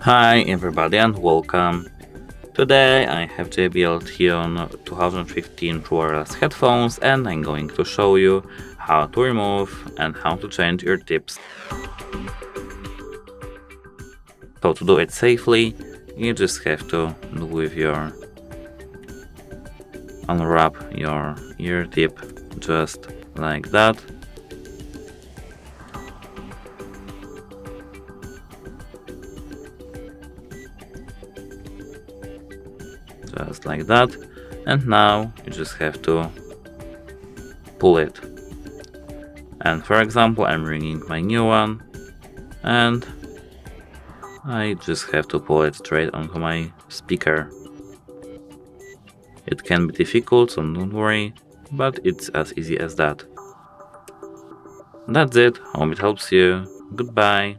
Hi everybody and welcome. Today I have JBL Tune 2015 wireless headphones and I'm going to show you how to remove and how to change your tips. So to do it safely, you just have to unwrap your ear tip just like that. Just like that. And now you just have to pull it. And for example, I'm bringing my new one and I just have to pull it straight onto my speaker. It can be difficult, so don't worry, but it's as easy as that. That's it, hope it helps you. Goodbye.